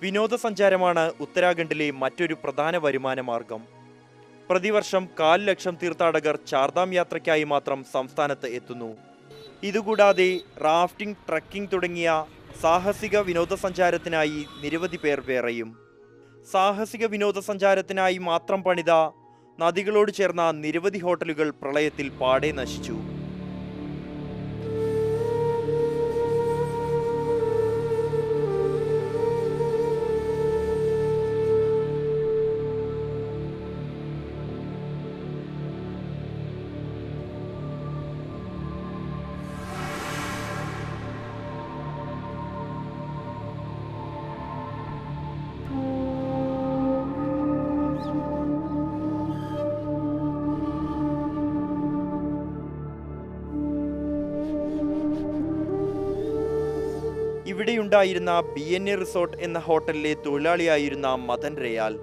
വിനോദസഞ്ചാരമാണ് ഉത്തരാഖണ്ഡിലെ മറ്റൊരു പ്രധാന വരുമാന മാർഗം. പ്രതിവർഷം 1/4 ലക്ഷം തീർത്ഥാടകർ ചാർധാം യാത്രയ്ക്കായി മാത്രം സംസ്ഥാനത്ത് എത്തുന്നു. ഇതുകൂടാതെ റാഫ്റ്റിംഗ്, ട്രക്കിംഗ് തുടങ്ങിയ സാഹസിക വിനോദസഞ്ചാരത്തിനായി നിരവധി പേർ വേറെയും. സാഹസിക വിനോദസഞ്ചാരത്തിനായി മാത്രം പണിത നദികളോട് ചേർന്ന നിരവധി ഹോട്ടലുകൾ പ്രളയത്തിൽ പാടെ നശിച്ചു. ഇവിടെയുണ്ടായിരുന്ന BNA റിസോർട്ട് എന്ന ഹോട്ടലിലെ തൊഴിലാളിയായിരുന്ന മദൻ റയാൽ.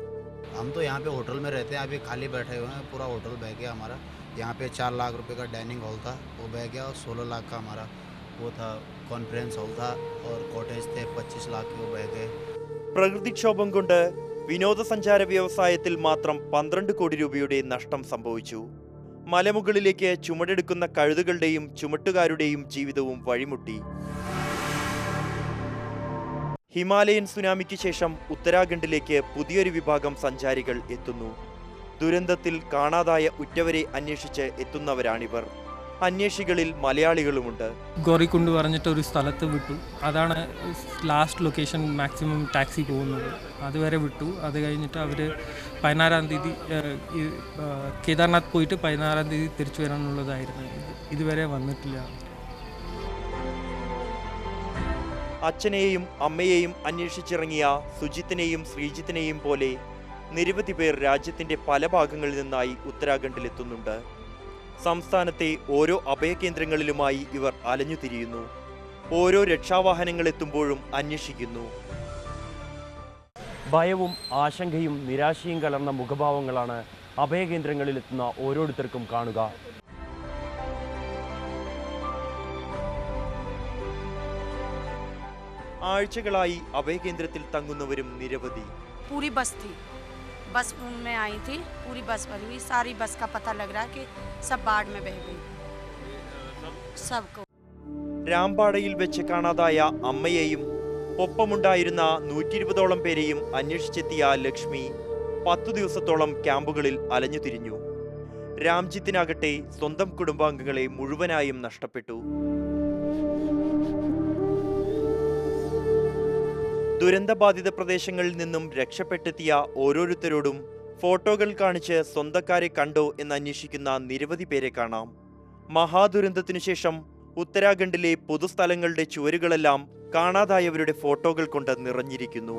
हम तो यहाँ पे होटल में रहते हैं, अभी खाली बैठे हुए हैं. पूरा होटल बह गया हमारा. यहाँ पे 4 लाख रुपए का डाइनिंग हॉल था, वो बह गया. और 16 लाख का हमारा वो था कॉन्फ्रेंस हॉल था, और कॉटेज थे 25 लाख के, वो बह गए. പ്രകൃതിക്ഷോഭം കൊണ്ട് വിനോദസഞ്ചാര വ്യവസായത്തിൽ മാത്രം 12 കോടി രൂപയുടെ നഷ്ടം സംഭവിച്ചു. മലമുകളിലേക്ക് ചുമടെടുക്കുന്ന കഴുതുകളുടെയും ചുമട്ടുകാരുടെയും ജീവിതവും വഴിമുട്ടി. ഹിമാലയൻ സുനാമിക്ക് ശേഷം ഉത്തരാഖണ്ഡിലേക്ക് പുതിയൊരു വിഭാഗം സഞ്ചാരികൾ എത്തുന്നു. ദുരന്തത്തിൽ കാണാതായ ഉറ്റവരെ അന്വേഷിച്ച് എത്തുന്നവരാണിവർ. അന്വേഷികളിൽ മലയാളികളുമുണ്ട്. ഗോറിക്കുണ്ട് പറഞ്ഞിട്ട് ഒരു സ്ഥലത്ത് വിട്ടു. അതാണ് ലാസ്റ്റ് ലൊക്കേഷൻ. മാക്സിമം ടാക്സി പോകുന്നത് അതുവരെ വിട്ടു. അത് കഴിഞ്ഞിട്ട് അവർ 16-ാം തീയതി കേദാർനാഥ് പോയിട്ട് 16-ാം തീയതി തിരിച്ചു വരാനുള്ളതായിരുന്നു. ഇതുവരെ വന്നിട്ടില്ല. അച്ഛനെയും അമ്മയെയും അന്വേഷിച്ചിറങ്ങിയ സുജിത്തിനെയും ശ്രീജിത്തിനെയും പോലെ നിരവധി പേർ രാജ്യത്തിന്റെ പല ഭാഗങ്ങളിൽ നിന്നായി ഉത്തരാഖണ്ഡിലെത്തുന്നുണ്ട്. സംസ്ഥാനത്തെ ഓരോ അഭയകേന്ദ്രങ്ങളിലുമായി ഇവർ അലഞ്ഞുതിരിയുന്നു. ഓരോ രക്ഷാവാഹനങ്ങൾ എത്തുമ്പോഴും അന്വേഷിക്കുന്നു. ഭയവും ആശങ്കയും നിരാശയും കലർന്ന മുഖഭാവങ്ങളാണ് അഭയകേന്ദ്രങ്ങളിലെത്തുന്ന ഓരോരുത്തർക്കും കാണുക. ആഴ്ചകളായി അഭയകേന്ദ്രത്തിൽ തങ്ങുന്നവരും നിരവധി. पूरी बस थी, बस में आई थी, पूरी बस भरी हुई. सारी बस का पता लग रहा है कि सब बाढ़ में बह गई सबको. രാംപാടയിൽ വെച്ച് കാണാതായ അമ്മയെയും ഒപ്പമുണ്ടായിരുന്ന 120ഓളം പേരെയും അന്വേഷിച്ചെത്തിയ ലക്ഷ്മി 10 ദിവസത്തോളം ക്യാമ്പുകളിൽ അലഞ്ഞുതിരിഞ്ഞു. രാംജിത്തിനാകട്ടെ സ്വന്തം കുടുംബാംഗങ്ങളെ മുഴുവനായും നഷ്ടപ്പെട്ടു. ദുരന്തബാധിത പ്രദേശങ്ങളിൽ നിന്നും രക്ഷപ്പെട്ടെത്തിയ ഓരോരുത്തരോടും ഫോട്ടോകൾ കാണിച്ച് സ്വന്തക്കാരെ കണ്ടോ എന്ന് അന്വേഷിക്കുന്ന നിരവധി പേരെ കാണാം. മഹാദുരന്തത്തിനു ശേഷം ഉത്തരാഖണ്ഡിലെ പൊതുസ്ഥലങ്ങളുടെ ചുവരുകളെല്ലാം കാണാതായവരുടെ ഫോട്ടോകൾ കൊണ്ട് നിറഞ്ഞിരിക്കുന്നു.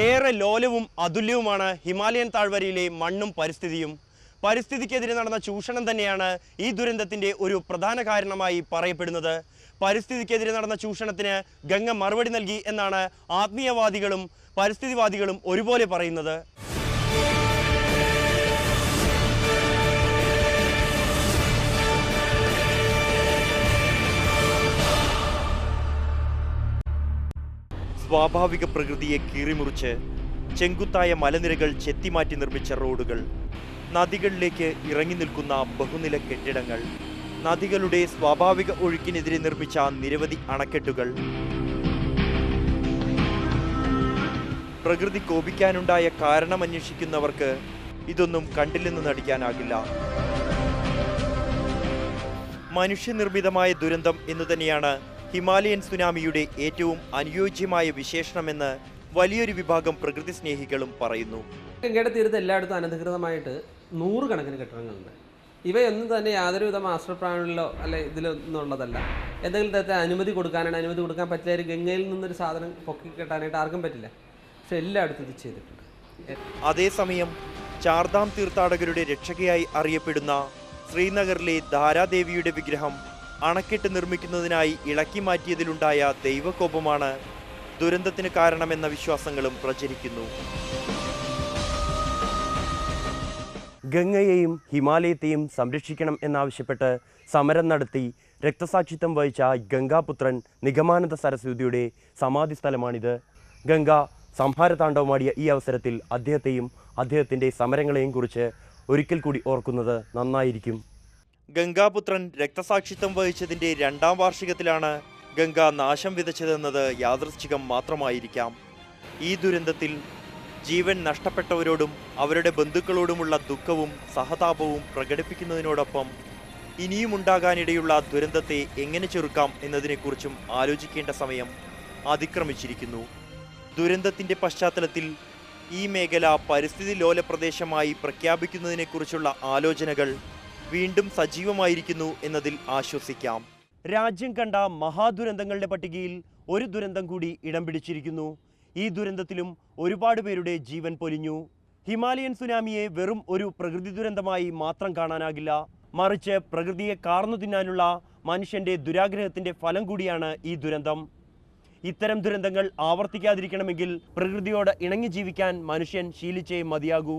ഏറെ ലോലവും അതുല്യവുമാണ് ഹിമാലയൻ താഴ്വരയിലെ മണ്ണും പരിസ്ഥിതിയും. പരിസ്ഥിതിക്കെതിരെ നടന്ന ചൂഷണം തന്നെയാണ് ഈ ദുരന്തത്തിൻ്റെ ഒരു പ്രധാന കാരണമായി പറയപ്പെടുന്നത്. പരിസ്ഥിതിക്കെതിരെ നടന്ന ചൂഷണത്തിന് ഗംഗ മറുപടി നൽകി എന്നാണ് ആത്മീയവാദികളും പരിസ്ഥിതിവാദികളും ഒരുപോലെ പറയുന്നത്. സ്വാഭാവിക പ്രകൃതിയെ കീറിമുറിച്ച് ചെങ്കുത്തായ മലനിരകൾ ചെത്തിമാറ്റി നിർമ്മിച്ച റോഡുകൾ, നദികളിലേക്ക് ഇറങ്ങി നിൽക്കുന്ന ബഹുനില കെട്ടിടങ്ങൾ, നദികളുടെ സ്വാഭാവിക ഒഴുക്കിനെതിരെ നിർമ്മിച്ച നിരവധി അണക്കെട്ടുകൾ. പ്രകൃതി കോപിക്കാനുണ്ടായ കാരണമന്വേഷിക്കുന്നവർക്ക് ഇതൊന്നും കണ്ടില്ലെന്ന് നടിക്കാനാകില്ല. മനുഷ്യനിർമ്മിതമായ ദുരന്തം എന്നുതന്നെയാണ് ഹിമാലയൻ സുനാമിയുടെ ഏറ്റവും അനുയോജ്യമായ വിശേഷണമെന്ന് വലിയൊരു വിഭാഗം പ്രകൃതി സ്നേഹികളും പറയുന്നു. ഗംഗയുടെ തീരത്ത് എല്ലായിടത്തും അനധികൃതമായിട്ട് 100 കണക്കിന് കെട്ടിടങ്ങളുണ്ട്. ഇവയൊന്നും തന്നെ യാതൊരുവിധ മാസ്റ്റർ പ്ലാനിലോ അല്ലെ ഇതിലൊന്നുള്ളതല്ല. എന്തെങ്കിലും തരത്തിൽ അനുമതി കൊടുക്കാൻ പറ്റില്ല. ഗംഗയിൽ നിന്നൊരു സാധനം പൊക്കി കെട്ടാനായിട്ട് ആർക്കും പറ്റില്ല. പക്ഷെ എല്ലായിടത്തും ഇത് ചെയ്തിട്ടുണ്ട്. അതേസമയം ചാർധാം തീർത്ഥാടകരുടെ രക്ഷകയായി അറിയപ്പെടുന്ന ശ്രീനഗറിലെ ധാരാദേവിയുടെ വിഗ്രഹം അണക്കെട്ട് നിർമ്മിക്കുന്നതിനായി ഇളക്കി മാറ്റിയതിലുണ്ടായ ദൈവകോപമാണ് ദുരന്തത്തിന് കാരണമെന്ന വിശ്വാസങ്ങളും പ്രചരിക്കുന്നു. ഗംഗയെയും ഹിമാലയത്തെയും സംരക്ഷിക്കണം എന്നാവശ്യപ്പെട്ട് സമരം നടത്തി രക്തസാക്ഷിത്വം വഹിച്ച ഗംഗാപുത്രൻ നിഗമാനന്ദ സരസ്വതിയുടെ സമാധി സ്ഥലമാണിത്. ഗംഗ സംഹാരതാണ്ഡവമാടിയ ഈ അവസരത്തിൽ അദ്ദേഹത്തെയും അദ്ദേഹത്തിൻ്റെ സമരങ്ങളെയും കുറിച്ച് ഒരിക്കൽ കൂടി ഓർക്കുന്നത് നന്നായിരിക്കും. ഗംഗാപുത്രൻ രക്തസാക്ഷിത്വം വഹിച്ചതിൻ്റെ 2ാം വാർഷികത്തിലാണ് ഗംഗ നാശം വിതച്ചതെന്നത് യാദൃച്ഛികം മാത്രമായിരിക്കാം. ഈ ദുരന്തത്തിൽ ജീവൻ നഷ്ടപ്പെട്ടവരോടും അവരുടെ ബന്ധുക്കളോടുമുള്ള ദുഃഖവും സഹതാപവും പ്രകടിപ്പിക്കുന്നതിനോടൊപ്പം ഇനിയും ഉണ്ടാകാനിടയുള്ള ദുരന്തത്തെ എങ്ങനെ ചെറുക്കാം എന്നതിനെക്കുറിച്ചും ആലോചിക്കേണ്ട സമയം അതിക്രമിച്ചിരിക്കുന്നു. ദുരന്തത്തിൻ്റെ പശ്ചാത്തലത്തിൽ ഈ മേഖല പരിസ്ഥിതി ലോല പ്രദേശമായി പ്രഖ്യാപിക്കുന്നതിനെക്കുറിച്ചുള്ള ആലോചനകൾ വീണ്ടും സജീവമായിരിക്കുന്നു എന്നതിൽ ആശ്വസിക്കാം. രാജ്യം കണ്ട മഹാദുരന്തങ്ങളുടെ പട്ടികയിൽ ഒരു ദുരന്തം കൂടി ഇടം പിടിച്ചിരിക്കുന്നു. ഈ ദുരന്തത്തിലും ഒരുപാട് പേരുടെ ജീവൻ പൊലിഞ്ഞു. ഹിമാലയൻ സുനാമിയെ വെറും ഒരു പ്രകൃതി ദുരന്തമായി മാത്രം കാണാനാകില്ല, മറിച്ച് പ്രകൃതിയെ കാർന്നു തിന്നാനുള്ള മനുഷ്യൻ്റെ ദുരാഗ്രഹത്തിൻ്റെ ഫലം കൂടിയാണ് ഈ ദുരന്തം. ഇത്തരം ദുരന്തങ്ങൾ ആവർത്തിക്കാതിരിക്കണമെങ്കിൽ പ്രകൃതിയോട് ഇണങ്ങി ജീവിക്കാൻ മനുഷ്യൻ ശീലിച്ചേ മതിയാകൂ.